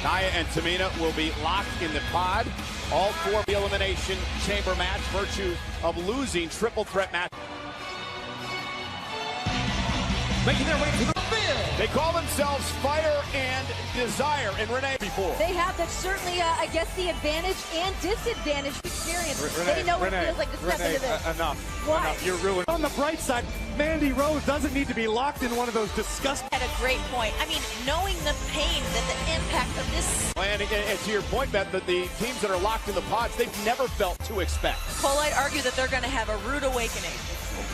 Nia and Tamina will be locked in the pod. All four the elimination chamber match, virtue of losing triple threat match. Making their way to the field. They call themselves Fire and Desire, and Renee before. They have that certainly, I guess, the advantage and disadvantage experience. They know what it feels like to step into this. Enough. Why? Enough. You're ruined. On the bright side, Mandy Rose doesn't need to be locked in one of those disgusting. At a great point. I mean, knowing the pain that the impact of this. And to your point, Beth, that the teams that are locked in the pods, they've never felt to expect. Cole, I'd argue that they're going to have a rude awakening.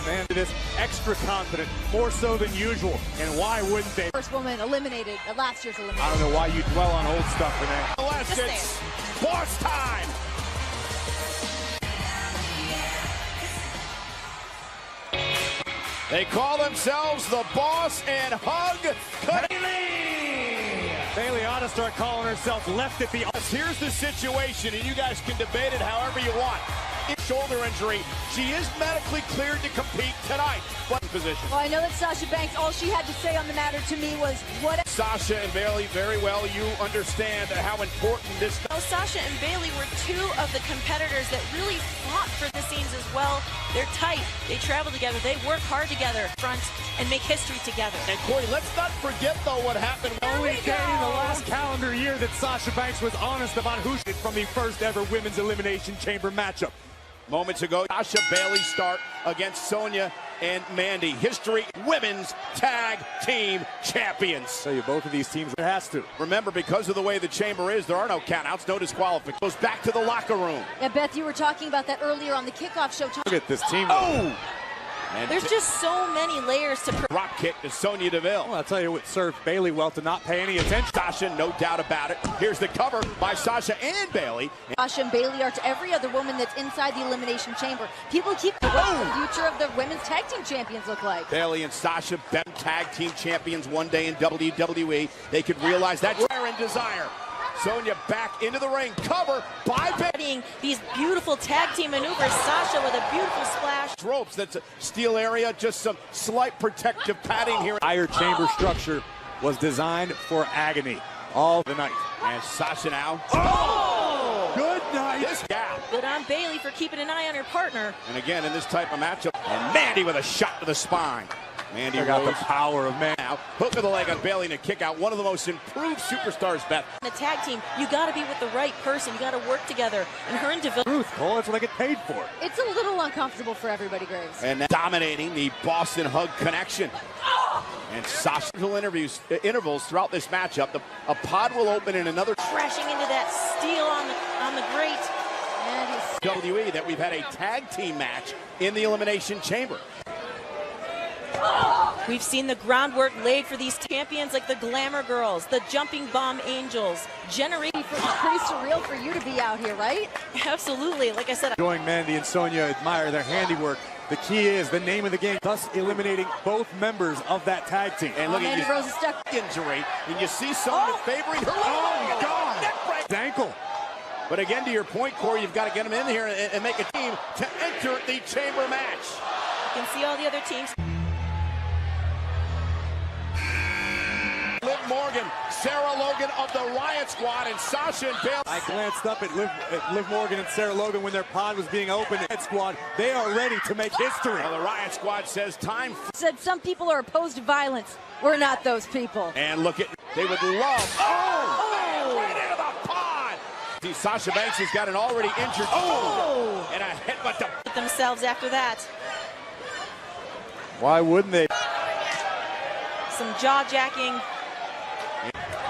Man, it is extra confident, more so than usual. And why wouldn't they? First woman eliminated at last year's elimination. I don't know why you dwell on old stuff, Renee. Unless it's boss time. They call themselves the Boss and Hug Bailey ought to start calling herself left at the. Here's the situation, and you guys can debate it however you want. Shoulder injury. She is medically cleared to compete tonight. What position? Well, I know that Sasha Banks, all she had to say on the matter to me was what. Sasha and Bailey, very well, you understand how important this. Well, Sasha and Bailey were two of the competitors that really fought for the scenes as well. They're tight. They travel together. They work hard together, front, and make history together. And Corey, let's not forget though what happened. Only day in the last calendar year that Sasha Banks was honest about who she did from the first ever women's elimination chamber matchup. Moments ago, Sasha Bailey start against Sonya and Mandy. History women's tag team champions. Tell you, both of these teams, it has to. Remember, because of the way the chamber is, there are no countouts, no disqualifications. Goes back to the locker room. Yeah, Beth, you were talking about that earlier on the kickoff show. Look at this team. Oh! And There's just so many layers to. Drop kick to Sonya Deville. Well, I'll tell you what served Bailey well to not pay any attention. Sasha, no doubt about it. Here's the cover by Sasha and Bailey. Sasha and Bailey are to every other woman that's inside the elimination chamber. People keep what the future of the women's tag team champions look like. Bailey and Sasha, been tag team champions one day in WWE. They could realize that. Fire and Desire. Sonya back into the ring. Cover by Bailey. These beautiful tag team maneuvers. Sasha with a beautiful splash. Ropes, that's a steel area, just some slight protective padding here. Higher chamber structure was designed for agony all the night. And Sasha now. Oh! Good night. This gal. Good on Bailey for keeping an eye on her partner. And again, in this type of matchup, and Mandy with a shot to the spine. Mandy got Rose. the power of man. Now, hook of the leg on Bailey and a kick out. One of the most improved superstars, Beth. In the tag team, you got to be with the right person. You got to work together. And her and Deville. Truth, Cole, that's what I get paid for. It's a little uncomfortable for everybody, Graves. And dominating the Boston Hug connection. And Sasha intervals throughout this matchup. A pod will open in another. Crashing into that steel on the grate. WWE that we've had a tag team match in the Elimination Chamber. We've seen the groundwork laid for these champions like the Glamour Girls, the Jumping Bomb Angels. Pretty surreal for you to be out here, right? Absolutely. Like I said, Enjoying Mandy and Sonya admire their handiwork. The key is the name of the game, thus eliminating both members of that tag team. And look at Mandy Rose is stuck. Injury, and you see Sonya favoring her. Oh, God! His ankle. But again, to your point, Corey, you've got to get them in here and make a team to enter the chamber match. you can see all the other teams. Liv Morgan, Sarah Logan of the Riot Squad, and Sasha and Bailey. I glanced up at Liv Morgan and Sarah Logan when their pod was being opened. Riot Squad, they are ready to make history. Well, the Riot Squad says time. Said some people are opposed to violence. We're not those people. And look at, they would love. Oh! Right into the pod. See, Sasha Banks has got an already injured. Oh! And a headbutt to Themselves after that. Why wouldn't they? Some jaw-jacking.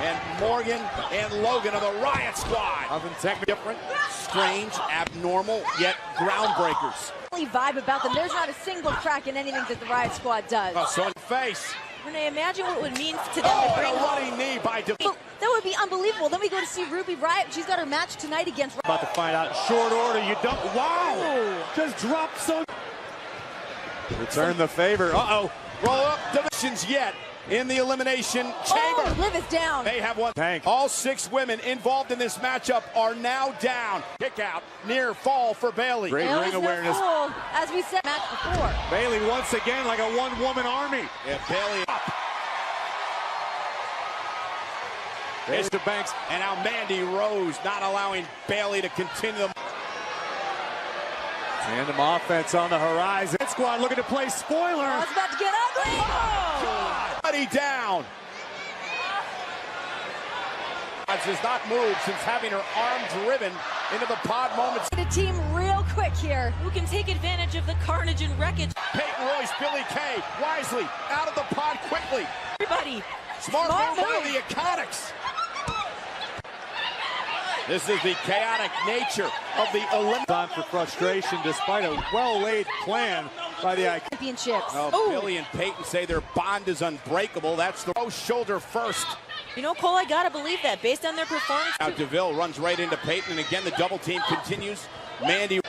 And Morgan and Logan of the Riot Squad. Nothing technically Different, strange, abnormal, yet groundbreakers. Vibe about them. There's not a single crack in anything that the Riot Squad does. Oh, so in the face. Renee, imagine what it would mean to them to Oh, bring and a home. running knee by Deville. That would be unbelievable. Then we go to see Ruby Riot. She's got her match tonight against. about to find out in short order. You don't. Wow! Just dropped so. Return the favor. Uh-oh. Roll up divisions yet in the Elimination Chamber. Oh, Liv is down. They have one. Tank. All 6 women involved in this matchup are now down. Kick out, near fall for Bailey. Great It was ring no awareness. fool, as we said match before. Bailey once again like a one-woman army. Yeah, Bailey up. It's to Banks. And now Mandy Rose not allowing Bayley to continue. Tandem offense on the horizon. Squad looking to play spoiler. Oh, it's about to get ugly. Oh! Buddy down. Has not moved since having her arm driven into the pod moments. The team real quick here. Who can take advantage of the carnage and wreckage? Peyton Royce, Billie Kay, wisely out of the pod quickly. Everybody. Smart move by the Iconics. This is the chaotic nature of the Olympics. Time for frustration despite a well-laid plan by the Iconics. Championships. Oh, Billie and Peyton say their bond is unbreakable. That's the shoulder first. You know, Cole, I gotta believe that based on their performance. Now DeVille runs right into Peyton, and again the double team continues. Mandy.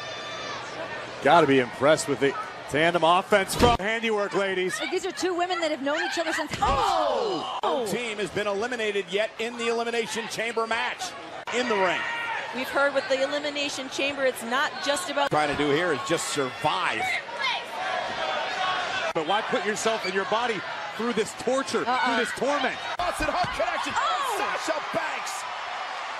Got to be impressed with the tandem offense from handiwork, ladies. These are two women that have known each other since. No team has been eliminated yet in the Elimination Chamber match in the ring. We've heard with the Elimination Chamber, it's not just about Trying to do here is just survive. But why put yourself and your body through this torture, through this torment? Boston Hug connection. Sasha Banks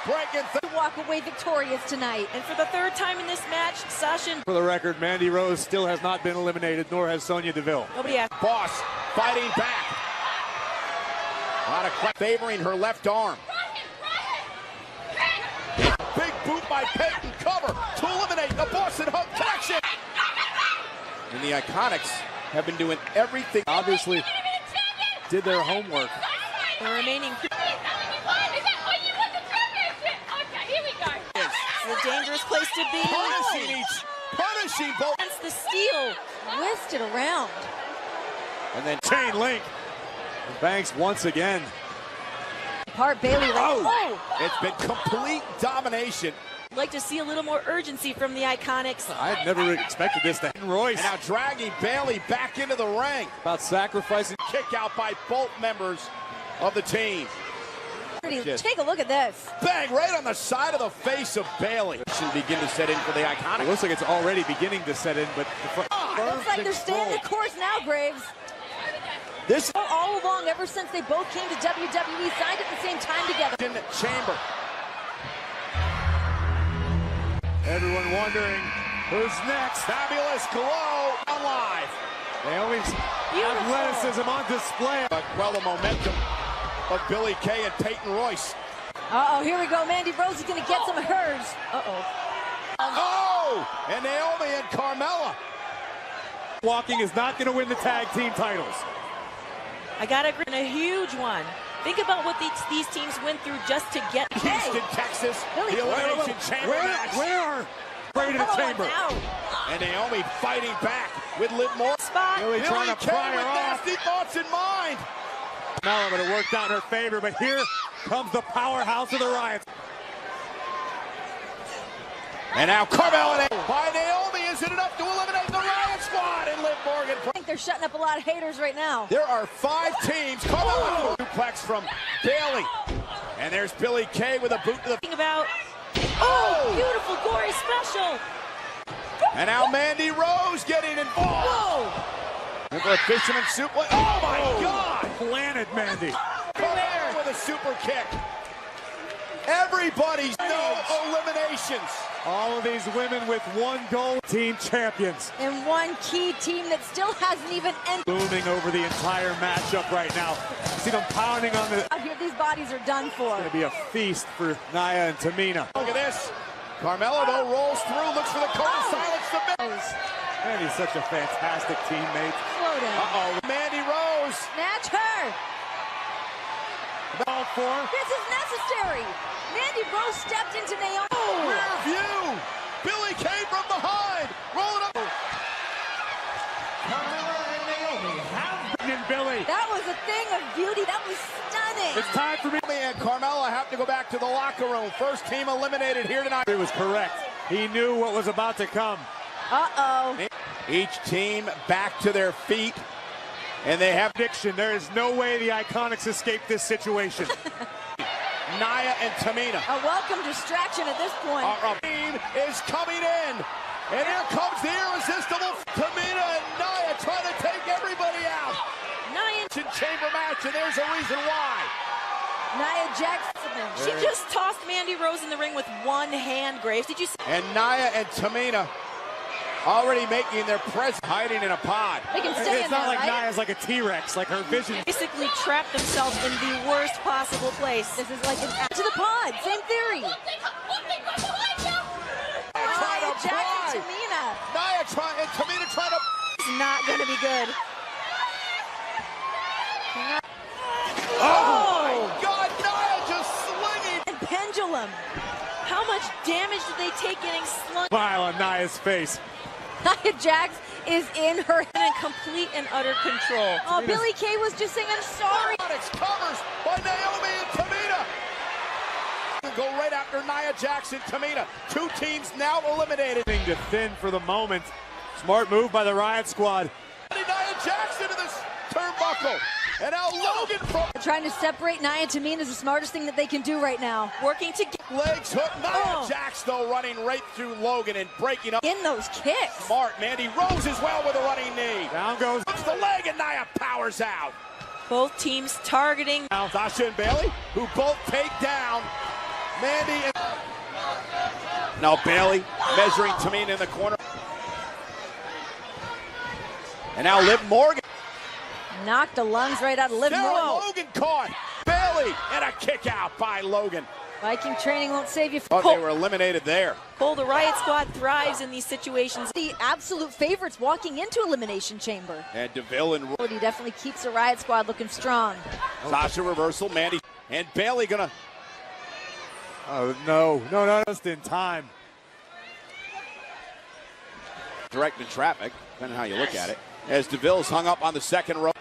breaking through. Walk away victorious tonight. And for the third time in this match, Sasha. For the record, Mandy Rose still has not been eliminated, nor has Sonya Deville. Nobody asked. Boss fighting back. A lot of favoring her left arm. Big boot by Peyton. Cover to eliminate the Boston Hug connection. And the Iconics have been doing everything. Obviously did their homework. The remaining. It's a dangerous place to be. Punishing both. Against the steel. Twisted around. And then chain link. And Banks once again. Part Bayley. It's been complete domination. I'd like to see a little more urgency from the Iconics. I had never expected this to Royce. And now dragging Bayley back into the ring. About sacrificing. Kick out by both members of the team. Take a look at this. Bang, right on the side of the face of Bayley. Should begin to set in for the Iconics. It looks like it's already beginning to set in, but Looks like they're staying the course now, Graves. This all along, ever since they both came to WWE, signed at the same time together. in the chamber. everyone wondering who's next. Fabulous Glow on live. Naomi's athleticism on display. But quell the momentum of Billie Kay and Peyton Royce. Uh-oh, here we go. Mandy Rose is going to get some of hers. Uh-oh. Oh! And Naomi and Carmella. Walking is not going to win the tag team titles. I got to agree, a huge one. Think about what these teams went through just to get Houston, Texas, the Elimination Chamber match. Where? Right in the chamber. And Naomi fighting back with Liv Morgan. Spot. Billie trying to pry her off. Nasty thoughts in mind. Carmella, but it worked out in her favor. But here comes the powerhouse of the Riots. And now Carmella by Naomi. Is it enough to eliminate the Riot Squad? And Liv Morgan. I think they're shutting up a lot of haters right now. There are 5 teams. Carmella suplex from Bayley. And there's Billie Kay with a boot to the... Think about, oh, beautiful, gory special. And now Mandy Rose getting involved. Whoa. And for a fisherman suplex. Oh my God! Planted Mandy. Carmella with a super kick. Everybody's no eliminations. All of these women with one goal. Team champions. And one key team that still hasn't even entered. Booming over the entire matchup right now. See them pounding on the... Out here, these bodies are done for. It's going to be a feast for Nia and Tamina. Look at this. Carmella, though, rolls through, looks for the code to silence the miss. Mandy's such a fantastic teammate. Slow down. Uh-oh, Mandy Rose. Snatch her. Ball for. This is necessary. Mandy Rose stepped into Naomi. Rear view. Billie Kay from behind. Rolling up. Carmella and Naomi have been Billie. That was a thing of beauty. That was stunning. It's time for me. And Carmella have to go back to the locker room. First team eliminated here tonight. He was correct. He knew what was about to come. Uh-oh. Each team back to their feet. And they have Prediction. There is no way the Iconics escape this situation. Nia and Tamina. A welcome distraction at this point. Our team is coming in. And here comes the irresistible Tamina and Nia trying to take everybody out. Nia Chamber match, and there's a reason why. Nia Jax happening? She just tossed Mandy Rose in the ring with one hand, Graves. Did you see? And Nia and Tamina already making their presence, hiding in a pod. They can stay It's in not there, like right? Nia's like a T-Rex, like her vision. Basically trapped themselves in the worst possible place. This is like an to the pod. Same theory. Nia Nia trying to Jax pry. and Tamina. Nia trying, and Tamina trying to. It's not going to be good. Oh my God, Nia just slinging. And pendulum. How much damage did they take getting slung? Smile on Nia's face. Nia Jax is in her. In complete and utter control. Oh, Billie Kay was just saying, I'm sorry. Covers by Naomi and Tamina. Go right after Nia Jax and Tamina. Two teams now eliminated. To thin for the moment. Smart move by the Riot Squad. Nia Jax into this turnbuckle. And now Logan from Trying to separate Nia and Tamina is the smartest thing that they can do right now. Working together. legs hook. Nia Jax though running right through Logan and breaking up. In those kicks. Smart. Mandy Rose as well with a running knee. Down goes. Hooks the leg and Nia powers out. Both teams targeting. Sasha and Bayley, who both take down Mandy and... Now Bayley measuring Tamina in the corner. And now Liv Morgan. Knocked the lungs right out of Liv Morgan. Logan caught. Bayley and a kick out by Logan. Viking training won't save you. Oh, they were eliminated there. Cole, the Riot Squad thrives in these situations. The absolute favorites walking into Elimination Chamber. And DeVille and He definitely keeps the Riot Squad looking strong. Sasha reversal. Mandy and Bayley gonna... Oh, no, just in time. Directing traffic, depending on how you look at it. As DeVille's hung up on the second row.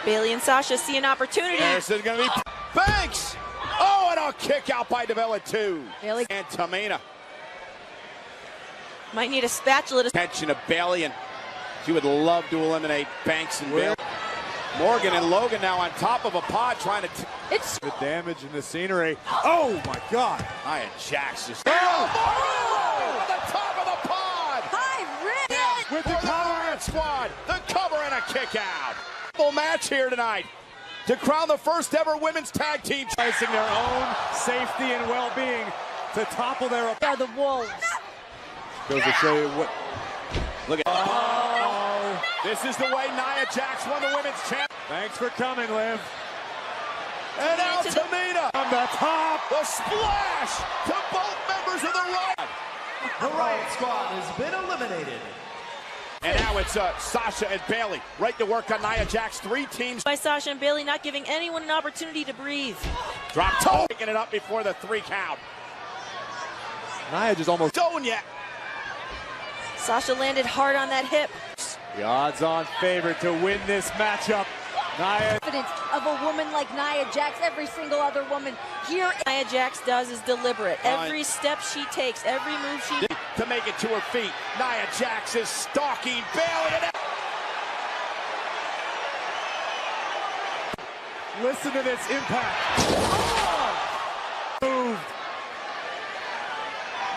Bayley and Sasha see an opportunity. This is going to be Banks. Oh, and a kick out by DeVille at two. Bayley. And Tamina. Might need a spatula to... Attention of Bayley, and she would love to eliminate Banks and Bayley. Morgan and Logan now on top of a pod trying to... It's The damage in the scenery. Oh, my God. Nia Jax just... Oh! On the top of the pod! high risk. With the For the Riot Squad, the cover and a kick out. Full match here tonight to crown the first ever women's tag team. Placing their own safety and well-being to topple their... Are the Wolves. Goes to show you what... Look at Oh, this is the way Nia Jax won the women's champ. thanks for coming, Liv. And now Tamina On the top. the splash to both members of the Riot. The Riot Squad has been eliminated. And now it's Sasha and Bayley right to work on Nia Jax. Three teams. By Sasha and Bayley not giving anyone an opportunity to breathe. Drop toe. Picking it up before the 3 count. Nia just almost... Sonya. Sasha landed hard on that hip. The odds-on favorite to win this matchup. Nia... Confidence of a woman like Nia Jax. Every single other woman here. Nia Jax does is deliberate. Every step she takes, every move she... To make it to her feet. Nia Jax is stalking Bayley. And Listen to this impact. Moved.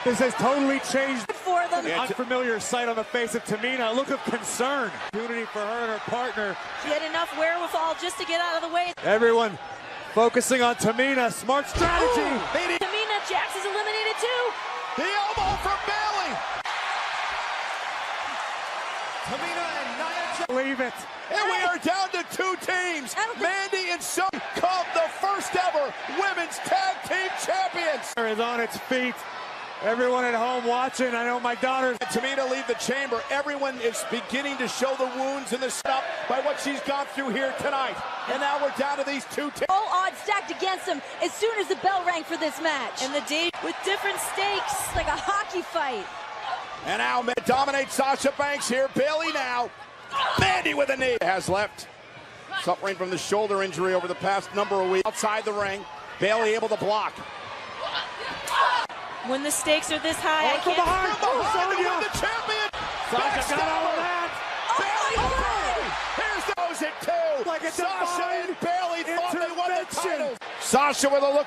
This has totally changed. For them. Yeah, Unfamiliar sight on the face of Tamina. A look of concern. Opportunity for her and her partner. She had enough wherewithal just to get out of the way. Everyone focusing on Tamina. Smart strategy. Tamina Jax is eliminated too. the elbow from Bayley. Tamina and Nia Jax. Believe it. And we are down to 2 teams. Mandy and Sonya come the first ever women's tag team champions. Is on its feet. Everyone at home watching. I know my daughters. Tamina leave the chamber. Everyone is beginning to show the wounds and the stuff by what she's gone through here tonight. And now we're down to these 2 teams. All odds stacked against them as soon as the bell rang for this match. And the day with different stakes. Like a hockey fight. And now dominates Sasha Banks here. Bayley now. Mandy with a knee. Has left. Suffering from the shoulder injury over the past number of weeks. Outside the ring. Bayley able to block. When the stakes are this high, I From can't... behind. From behind Sonya. to win the champion. Sasha got all of that. Bayley. Here's those at 2. Like a Sasha divine and Bayley thought they won the intervention. title. Sasha with a look